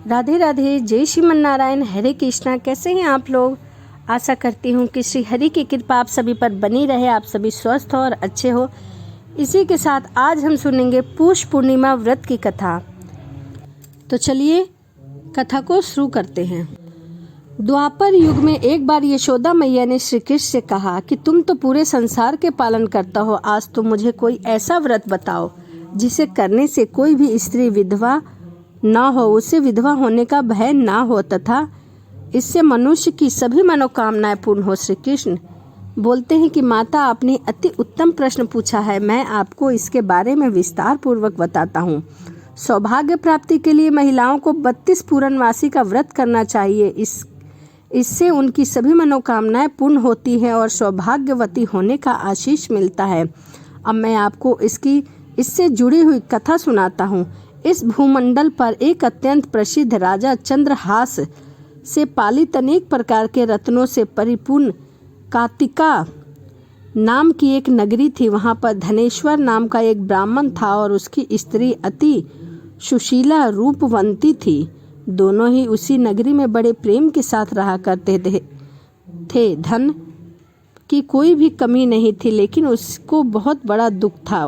राधे राधे, जय श्रीमन नारायण, हरे कृष्णा। कैसे हैं आप लोग? आशा करती हूँ कि श्री हरि की कृपा आप सभी पर बनी रहे, आप सभी स्वस्थ हो और अच्छे हो। इसी के साथ आज हम सुनेंगे पौष पूर्णिमा व्रत की कथा। तो चलिए कथा को शुरू करते हैं। द्वापर युग में एक बार यशोदा मैया ने श्री कृष्ण से कहा कि तुम तो पूरे संसार के पालन करता हो, आज तो मुझे कोई ऐसा व्रत बताओ जिसे करने से कोई भी स्त्री विधवा ना हो, उसे विधवा होने का भय ना हो तथा इससे मनुष्य की सभी मनोकामनाएं पूर्ण हो। श्री कृष्ण बोलते हैं कि माता, आपने अति उत्तम प्रश्न पूछा है, मैं आपको इसके बारे में विस्तार पूर्वक बताता हूँ। सौभाग्य प्राप्ति के लिए महिलाओं को 32 पूर्णमासी का व्रत करना चाहिए। इससे उनकी सभी मनोकामनाएं पूर्ण होती हैं और सौभाग्यवती होने का आशीष मिलता है। अब मैं आपको इससे जुड़ी हुई कथा सुनाता हूँ। इस भूमंडल पर एक अत्यंत प्रसिद्ध राजा चंद्रहास से पालित अनेक प्रकार के रत्नों से परिपूर्ण कातिका नाम की एक नगरी थी। वहां पर धनेश्वर नाम का एक ब्राह्मण था और उसकी स्त्री अति सुशीला रूपवंती थी। दोनों ही उसी नगरी में बड़े प्रेम के साथ रहा करते थे। धन की कोई भी कमी नहीं थी, लेकिन उसको बहुत बड़ा दुख था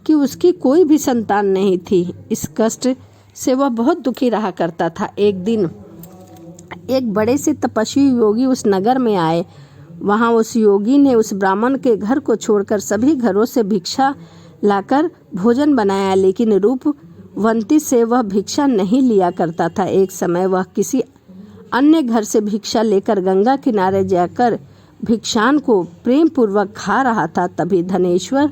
कि उसकी कोई भी संतान नहीं थी। इस कष्ट से वह बहुत दुखी रहा करता था। एक दिन एक बड़े से तपस्वी योगी उस नगर में आए। वहां उस योगी ने उस ब्राह्मण के घर को छोड़कर सभी घरों से भिक्षा लाकर भोजन बनाया, लेकिन रूपवंती से वह भिक्षा नहीं लिया करता था। एक समय वह किसी अन्य घर से भिक्षा लेकर गंगा किनारे जाकर भिक्षान को प्रेम पूर्वक खा रहा था। तभी धनेश्वर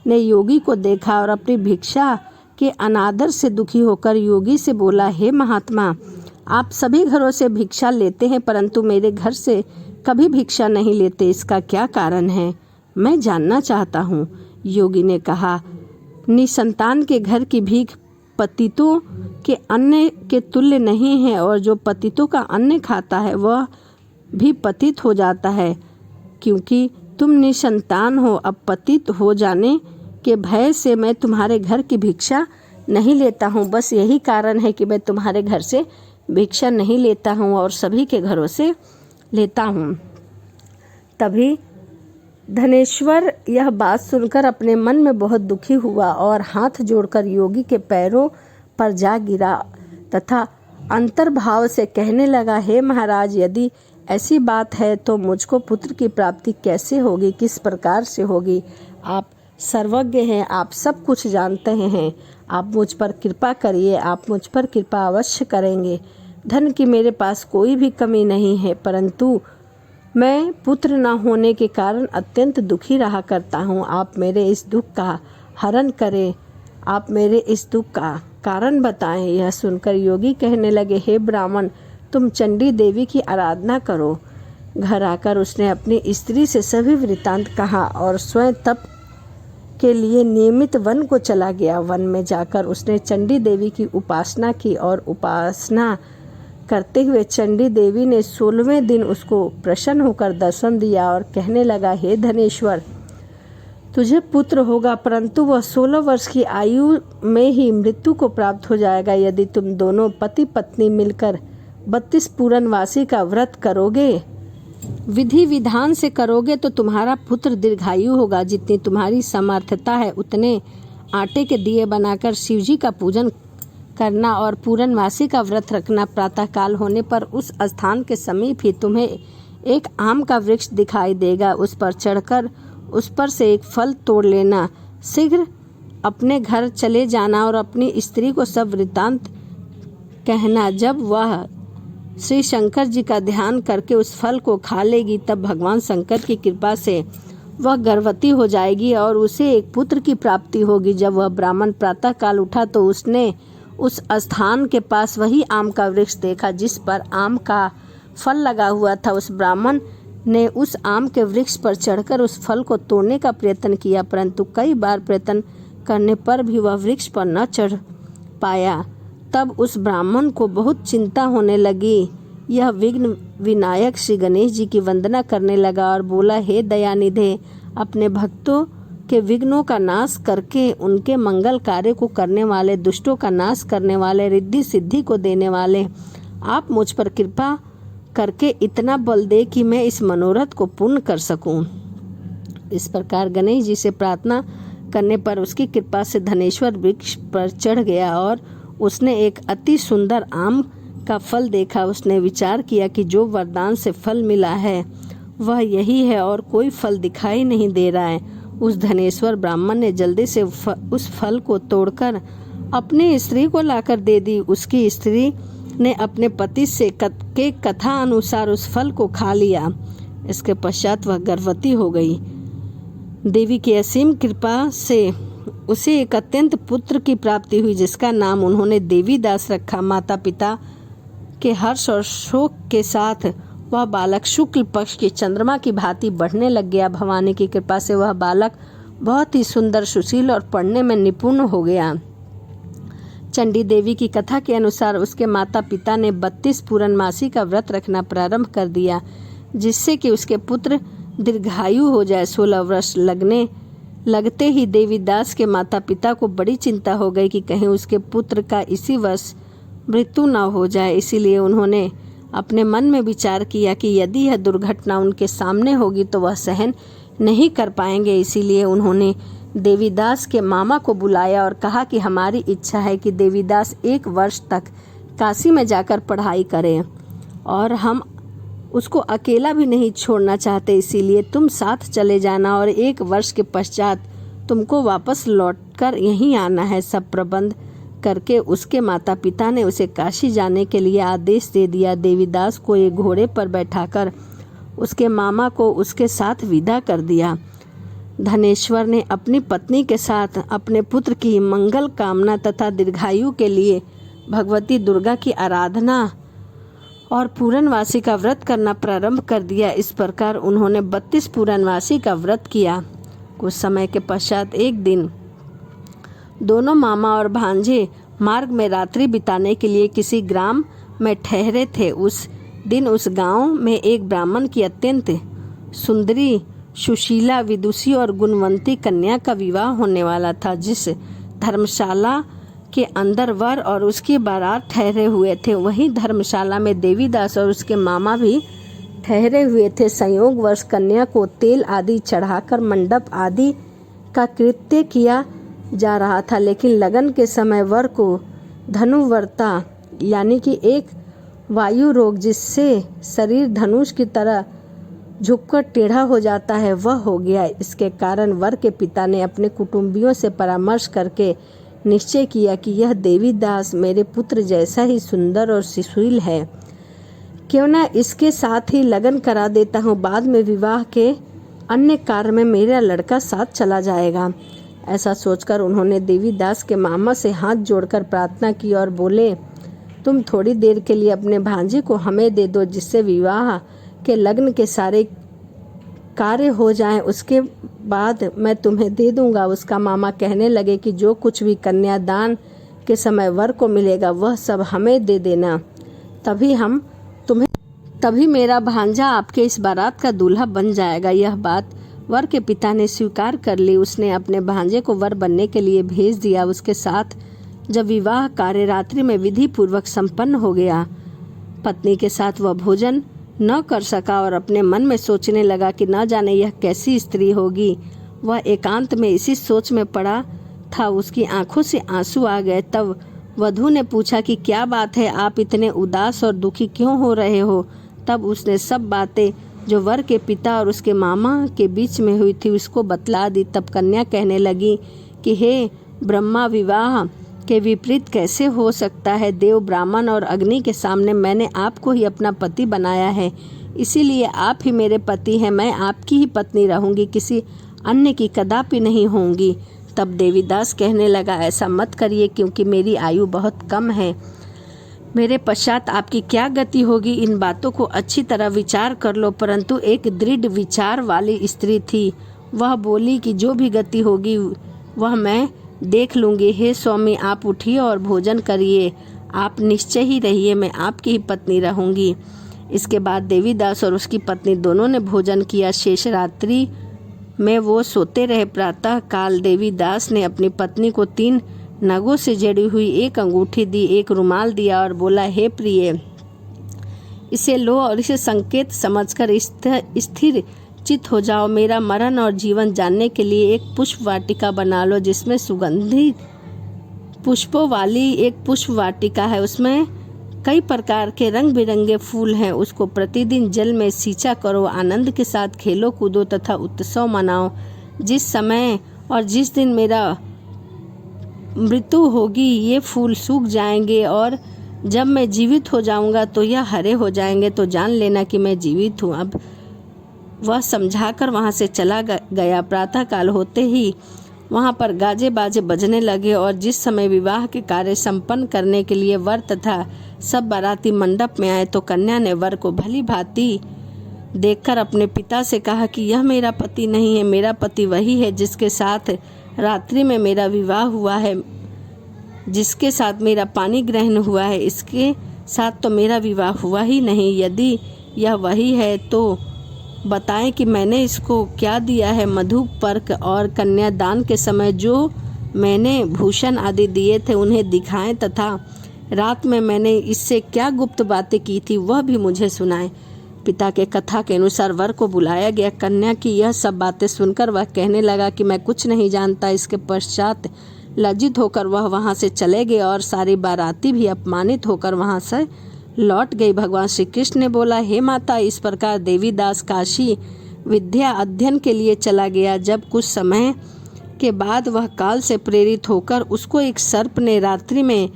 ने योगी को देखा और अपनी भिक्षा के अनादर से दुखी होकर योगी से बोला, हे महात्मा, आप सभी घरों से भिक्षा लेते हैं परंतु मेरे घर से कभी भिक्षा नहीं लेते, इसका क्या कारण है? मैं जानना चाहता हूँ। योगी ने कहा, निसंतान के घर की भीख पतितों के अन्न के तुल्य नहीं है, और जो पतितों का अन्न खाता है वह भी पतित हो जाता है। क्योंकि तुम निसंतान हो, अब पतित हो जाने के भय से मैं तुम्हारे घर की भिक्षा नहीं लेता हूँ। बस यही कारण है कि मैं तुम्हारे घर से भिक्षा नहीं लेता हूँ और सभी के घरों से लेता हूँ। तभी धनेश्वर यह बात सुनकर अपने मन में बहुत दुखी हुआ और हाथ जोड़कर योगी के पैरों पर जा गिरा तथा अंतर्भाव से कहने लगा, हे महाराज, यदि ऐसी बात है तो मुझको पुत्र की प्राप्ति कैसे होगी, किस प्रकार से होगी? आप सर्वज्ञ हैं, आप सब कुछ जानते हैं, आप मुझ पर कृपा करिए, आप मुझ पर कृपा अवश्य करेंगे। धन की मेरे पास कोई भी कमी नहीं है, परंतु मैं पुत्र न होने के कारण अत्यंत दुखी रहा करता हूँ। आप मेरे इस दुख का हरण करें, आप मेरे इस दुख का कारण बताएं। यह सुनकर योगी कहने लगे, हे ब्राह्मण, तुम चंडी देवी की आराधना करो। घर आकर उसने अपनी स्त्री से सभी वृत्तांत कहा और स्वयं तप के लिए नियमित वन को चला गया। वन में जाकर उसने चंडी देवी की उपासना की और उपासना करते हुए चंडी देवी ने 16वें दिन उसको प्रसन्न होकर दर्शन दिया और कहने लगा, हे धनेश्वर, तुझे पुत्र होगा, परंतु वह 16 वर्ष की आयु में ही मृत्यु को प्राप्त हो जाएगा। यदि तुम दोनों पति पत्नी मिलकर 32 पूर्णमासी का व्रत करोगे, विधि विधान से करोगे, तो तुम्हारा पुत्र दीर्घायु होगा। जितनी तुम्हारी सामर्थ्यता है उतने आटे के दिए बनाकर शिवजी का पूजन करना और पूर्णमासी का व्रत रखना। प्रातःकाल होने पर उस स्थान के समीप ही तुम्हें एक आम का वृक्ष दिखाई देगा। उस पर चढ़कर उस पर से एक फल तोड़ लेना। शीघ्र अपने घर चले जाना और अपनी स्त्री को सब वृत्तांत कहना। जब वह श्री शंकर जी का ध्यान करके उस फल को खा लेगी, तब भगवान शंकर की कृपा से वह गर्भवती हो जाएगी और उसे एक पुत्र की प्राप्ति होगी। जब वह ब्राह्मण प्रातःकाल उठा तो उसने उस स्थान के पास वही आम का वृक्ष देखा जिस पर आम का फल लगा हुआ था। उस ब्राह्मण ने उस आम के वृक्ष पर चढ़कर उस फल को तोड़ने का प्रयत्न किया, परंतु कई बार प्रयत्न करने पर भी वह वृक्ष पर न चढ़ पाया। तब उस ब्राह्मण को बहुत चिंता होने लगी। यह विघ्न विनायक श्री गणेश जी की वंदना करने लगा और बोला, हे दयानिधे, अपने भक्तों के विघ्नों का नाश करके, उनके मंगल कार्य को करने वाले, दुष्टों का नाश करने वाले, रिद्धि सिद्धि को देने वाले, आप मुझ पर कृपा करके इतना बल दे कि मैं इस मनोरथ को पूर्ण कर सकूं। इस प्रकार गणेश जी से प्रार्थना करने पर उसकी कृपा से धनेश्वर वृक्ष पर चढ़ गया और उसने एक अति सुंदर आम का फल देखा। उसने विचार किया कि जो वरदान से फल मिला है वह यही है और कोई फल दिखाई नहीं दे रहा है। उस धनेश्वर ब्राह्मण ने जल्दी से उस फल को तोड़कर अपनी स्त्री को लाकर दे दी। उसकी स्त्री ने अपने पति से के कथा अनुसार उस फल को खा लिया। इसके पश्चात वह गर्भवती हो गई। देवी की असीम कृपा से उसे एक अत्यंत पुत्र की प्राप्ति हुई, जिसका नाम उन्होंने देवीदास रखा। माता पिता के हर्ष और शोक के साथ वह बालक शुक्ल पक्ष की चंद्रमा की भांति बढ़ने लग गया। भवानी की कृपा से वह बालक बहुत ही सुंदर, सुशील और पढ़ने में निपुण हो गया। चंडी देवी की कथा के अनुसार उसके माता पिता ने 32 पूर्णमासी का व्रत रखना प्रारंभ कर दिया, जिससे कि उसके पुत्र दीर्घायु हो जाए। 16 वर्ष लगते ही देवीदास के माता पिता को बड़ी चिंता हो गई कि कहीं उसके पुत्र का इसी वर्ष मृत्यु न हो जाए। इसीलिए उन्होंने अपने मन में विचार किया कि यदि यह दुर्घटना उनके सामने होगी तो वह सहन नहीं कर पाएंगे। इसीलिए उन्होंने देवीदास के मामा को बुलाया और कहा कि हमारी इच्छा है कि देवीदास 1 वर्ष तक काशी में जाकर पढ़ाई करें और हम उसको अकेला भी नहीं छोड़ना चाहते। इसीलिए तुम साथ चले जाना और 1 वर्ष के पश्चात तुमको वापस लौटकर यहीं आना है। सब प्रबंध करके उसके माता पिता ने उसे काशी जाने के लिए आदेश दे दिया। देवीदास को एक घोड़े पर बैठाकर उसके मामा को उसके साथ विदा कर दिया। धनेश्वर ने अपनी पत्नी के साथ अपने पुत्र की मंगल कामना तथा दीर्घायु के लिए भगवती दुर्गा की आराधना और पूर्णवासी का व्रत करना प्रारंभ कर दिया। इस प्रकार उन्होंने 32 पूर्णवासी का व्रत किया। कुछ समय के पश्चात एक दिन दोनों मामा और भांजे मार्ग में रात्रि बिताने के लिए किसी ग्राम में ठहरे थे। उस दिन उस गांव में एक ब्राह्मण की अत्यंत सुंदरी, सुशीला, विदुषी और गुणवंती कन्या का विवाह होने वाला था। जिस धर्मशाला के अंदर वर और उसकी बारात ठहरे हुए थे, वहीं धर्मशाला में देवीदास और उसके मामा भी ठहरे हुए थे। संयोगवश कन्या को तेल आदि चढ़ाकर मंडप आदि का कृत्य किया जा रहा था, लेकिन लगन के समय वर को धनुवर्ता यानी कि एक वायु रोग, जिससे शरीर धनुष की तरह झुककर टेढ़ा हो जाता है, वह हो गया। इसके कारण वर के पिता ने अपने कुटुंबियों से परामर्श करके निश्चय किया कि यह देवीदास मेरे पुत्र जैसा ही सुंदर और सुशील है, क्यों न इसके साथ ही लगन करा देता हूँ। बाद में विवाह के अन्य कार्य में मेरा लड़का साथ चला जाएगा। ऐसा सोचकर उन्होंने देवीदास के मामा से हाथ जोड़कर प्रार्थना की और बोले, तुम थोड़ी देर के लिए अपने भांजे को हमें दे दो, जिससे विवाह के लग्न के सारे कार्य हो जाएं, उसके बाद मैं तुम्हें दे दूंगा। उसका मामा कहने लगे कि जो कुछ भी कन्यादान के समय वर को मिलेगा वह सब हमें दे देना, तभी मेरा भांजा आपके इस बारात का दूल्हा बन जाएगा। यह बात वर के पिता ने स्वीकार कर ली। उसने अपने भांजे को वर बनने के लिए भेज दिया। उसके साथ जब विवाह कार्य रात्रि में विधि पूर्वक संपन्न हो गया, पत्नी के साथ वह भोजन न कर सका और अपने मन में सोचने लगा कि न जाने यह कैसी स्त्री होगी। वह एकांत में इसी सोच में पड़ा था, उसकी आंखों से आंसू आ गए। तब वधू ने पूछा कि क्या बात है, आप इतने उदास और दुखी क्यों हो रहे हो। तब उसने सब बातें जो वर के पिता और उसके मामा के बीच में हुई थी उसको बतला दी। तब कन्या कहने लगी कि हे ब्रह्मा, विवाह के विपरीत कैसे हो सकता है। देव, ब्राह्मण और अग्नि के सामने मैंने आपको ही अपना पति बनाया है, इसीलिए आप ही मेरे पति हैं। मैं आपकी ही पत्नी रहूंगी, किसी अन्य की कदापि नहीं होंगी। तब देवीदास कहने लगा, ऐसा मत करिए, क्योंकि मेरी आयु बहुत कम है। मेरे पश्चात आपकी क्या गति होगी, इन बातों को अच्छी तरह विचार कर लो। परंतु एक दृढ़ विचार वाली स्त्री थी। वह बोली कि जो भी गति होगी वह मैं देख लूँगी। हे स्वामी, आप उठिए और भोजन करिए। आप निश्चय ही रहिए, मैं आपकी ही पत्नी रहूँगी। इसके बाद देवीदास और उसकी पत्नी दोनों ने भोजन किया। शेष रात्रि में वो सोते रहे। प्रातः काल देवीदास ने अपनी पत्नी को 3 नगों से जड़ी हुई एक अंगूठी दी, एक रुमाल दिया और बोला, हे प्रिय, इसे लो और इसे संकेत समझकर स्थिर चित हो जाओ। मेरा मरण और जीवन जानने के लिए एक पुष्प वाटिका बना लो, जिसमें सुगंधित पुष्पों वाली एक पुष्प वाटिका है। उसमें कई प्रकार के रंग बिरंगे फूल हैं। उसको प्रतिदिन जल में सींचा करो, आनंद के साथ खेलो कूदो तथा उत्सव मनाओ। जिस समय और जिस दिन मेरा मृत्यु होगी ये फूल सूख जाएंगे और जब मैं जीवित हो जाऊंगा तो यह हरे हो जाएंगे, तो जान लेना कि मैं जीवित हूँ। अब वह समझाकर वहाँ से चला गया। प्रातःकाल होते ही वहाँ पर गाजे बाजे बजने लगे और जिस समय विवाह के कार्य संपन्न करने के लिए वर तथा सब बाराती मंडप में आए तो कन्या ने वर को भली भांति देखकर अपने पिता से कहा कि यह मेरा पति नहीं है, मेरा पति वही है जिसके साथ रात्रि में मेरा विवाह हुआ है, जिसके साथ मेरा पानी ग्रहण हुआ है, इसके साथ तो मेरा विवाह हुआ ही नहीं। यदि यह वही है तो बताएं कि मैंने इसको क्या दिया है। मधु पर्क और कन्यादान के समय जो मैंने भूषण आदि दिए थे उन्हें दिखाएं तथा रात में मैंने इससे क्या गुप्त बातें की थी वह भी मुझे सुनाएं। पिता के कथा के अनुसार वर को बुलाया गया। कन्या की यह सब बातें सुनकर वह कहने लगा कि मैं कुछ नहीं जानता। इसके पश्चात लज्जित होकर वह वहाँ से चले गए और सारी बाराती भी अपमानित होकर वहाँ से लौट गई। भगवान श्री कृष्ण ने बोला, हे माता, इस प्रकार देवीदास काशी विद्या अध्ययन के लिए चला गया। जब कुछ समय के बाद वह काल से प्रेरित होकर उसको एक सर्प ने रात्रि में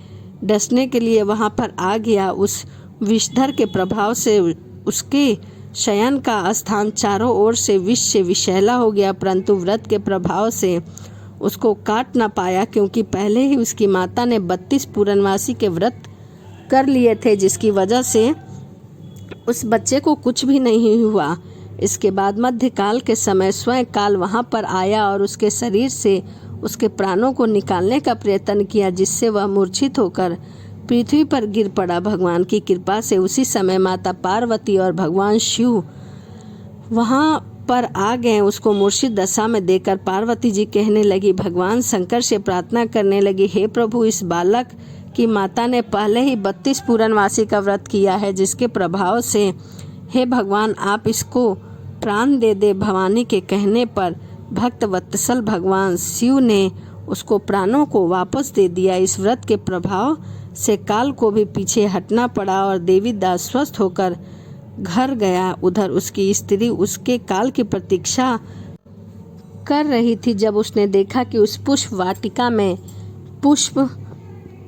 डसने के लिए वहाँ पर आ गया। उस विषधर के प्रभाव से उसके शयन का स्थान चारों ओर से विष से विषैला हो गया, परंतु व्रत के प्रभाव से उसको काट न पाया, क्योंकि पहले ही उसकी माता ने 32 पूर्णमासी के व्रत कर लिए थे, जिसकी वजह से उस बच्चे को कुछ भी नहीं हुआ। इसके बाद मध्यकाल के समय स्वयं काल वहाँ पर आया और उसके शरीर से उसके प्राणों को निकालने का प्रयत्न किया, जिससे वह मूर्छित होकर पृथ्वी पर गिर पड़ा। भगवान की कृपा से उसी समय माता पार्वती और भगवान शिव वहाँ पर आ गए। उसको मूर्छित दशा में देखकर पार्वती जी कहने लगी, भगवान शंकर से प्रार्थना करने लगी, हे प्रभु, इस बालक की माता ने पहले ही 32 पूर्णमासी का व्रत किया है, जिसके प्रभाव से हे भगवान आप इसको प्राण दे दे। भवानी के कहने पर भक्त वत्सल भगवान शिव ने उसको प्राणों को वापस दे दिया। इस व्रत के प्रभाव से काल को भी पीछे हटना पड़ा और देवीदास स्वस्थ होकर घर गया। उधर उसकी स्त्री उसके काल की प्रतीक्षा कर रही थी। जब उसने देखा कि उस पुष्प वाटिका में पुष्प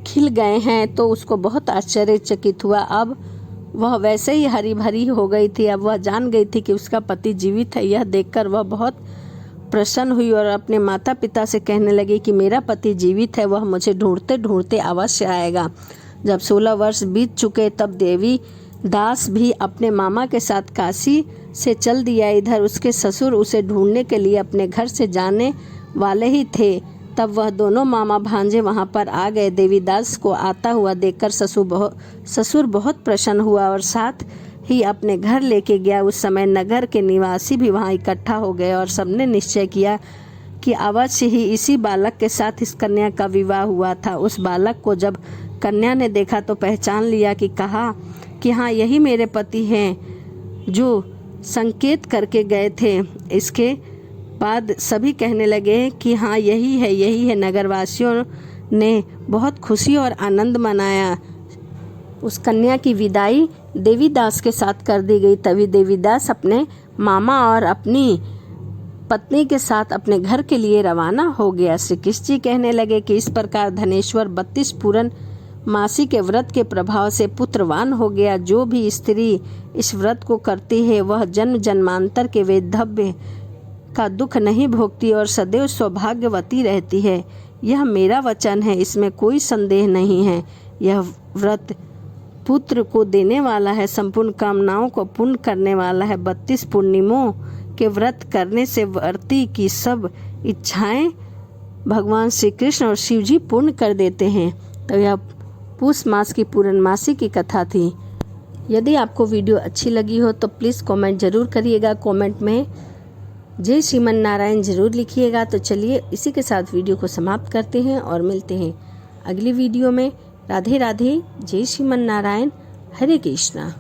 खिल गए हैं तो उसको बहुत आश्चर्यचकित हुआ। अब वह वैसे ही हरी भरी हो गई थी। अब वह जान गई थी कि उसका पति जीवित है। यह देखकर वह बहुत प्रसन्न हुई और अपने माता पिता से कहने लगी कि मेरा पति जीवित है, वह मुझे ढूंढते ढूंढते अवश्य आएगा। जब 16 वर्ष बीत चुके तब देवी दास भी अपने मामा के साथ काशी से चल दिया। इधर उसके ससुर उसे ढूंढने के लिए अपने घर से जाने वाले ही थे। तब वह दोनों मामा भांजे वहां पर आ गए। देवीदास को आता हुआ देखकर ससुर बहुत प्रसन्न हुआ और साथ ही अपने घर लेके गया। उस समय नगर के निवासी भी वहां इकट्ठा हो गए और सबने निश्चय किया कि अवश्य ही इसी बालक के साथ इस कन्या का विवाह हुआ था। उस बालक को जब कन्या ने देखा तो पहचान लिया कि कहा कि हाँ, यही मेरे पति हैं जो संकेत करके गए थे। इसके बाद सभी कहने लगे कि हाँ, यही है। नगरवासियों ने बहुत खुशी और आनंद मनाया। उस कन्या की विदाई देवीदास के साथ कर दी गई। तभी देवीदास अपने मामा और अपनी पत्नी के साथ अपने घर के लिए रवाना हो गया। श्री कृष्ण जी कहने लगे कि इस प्रकार धनेश्वर 32 पूर्ण मासी के व्रत के प्रभाव से पुत्रवान हो गया। जो भी स्त्री इस व्रत को करती है वह जन्म जन्मांतर के वैधव्य का दुख नहीं भोगती और सदैव सौभाग्यवती रहती है। यह मेरा वचन है, इसमें कोई संदेह नहीं है। यह व्रत पुत्र को देने वाला है, संपूर्ण कामनाओं को पूर्ण करने वाला है। 32 पूर्णिमों के व्रत करने से व्रती की सब इच्छाएं भगवान श्री कृष्ण और शिव जी पूर्ण कर देते हैं। तो यह पूष मास की पूर्णमासी की कथा थी। यदि आपको वीडियो अच्छी लगी हो तो प्लीज़ कमेंट ज़रूर करिएगा। कमेंट में जय श्रीमन नारायण जरूर लिखिएगा। तो चलिए इसी के साथ वीडियो को समाप्त करते हैं और मिलते हैं अगली वीडियो में। राधे राधे, जय श्रीमन नारायण, हरे कृष्णा।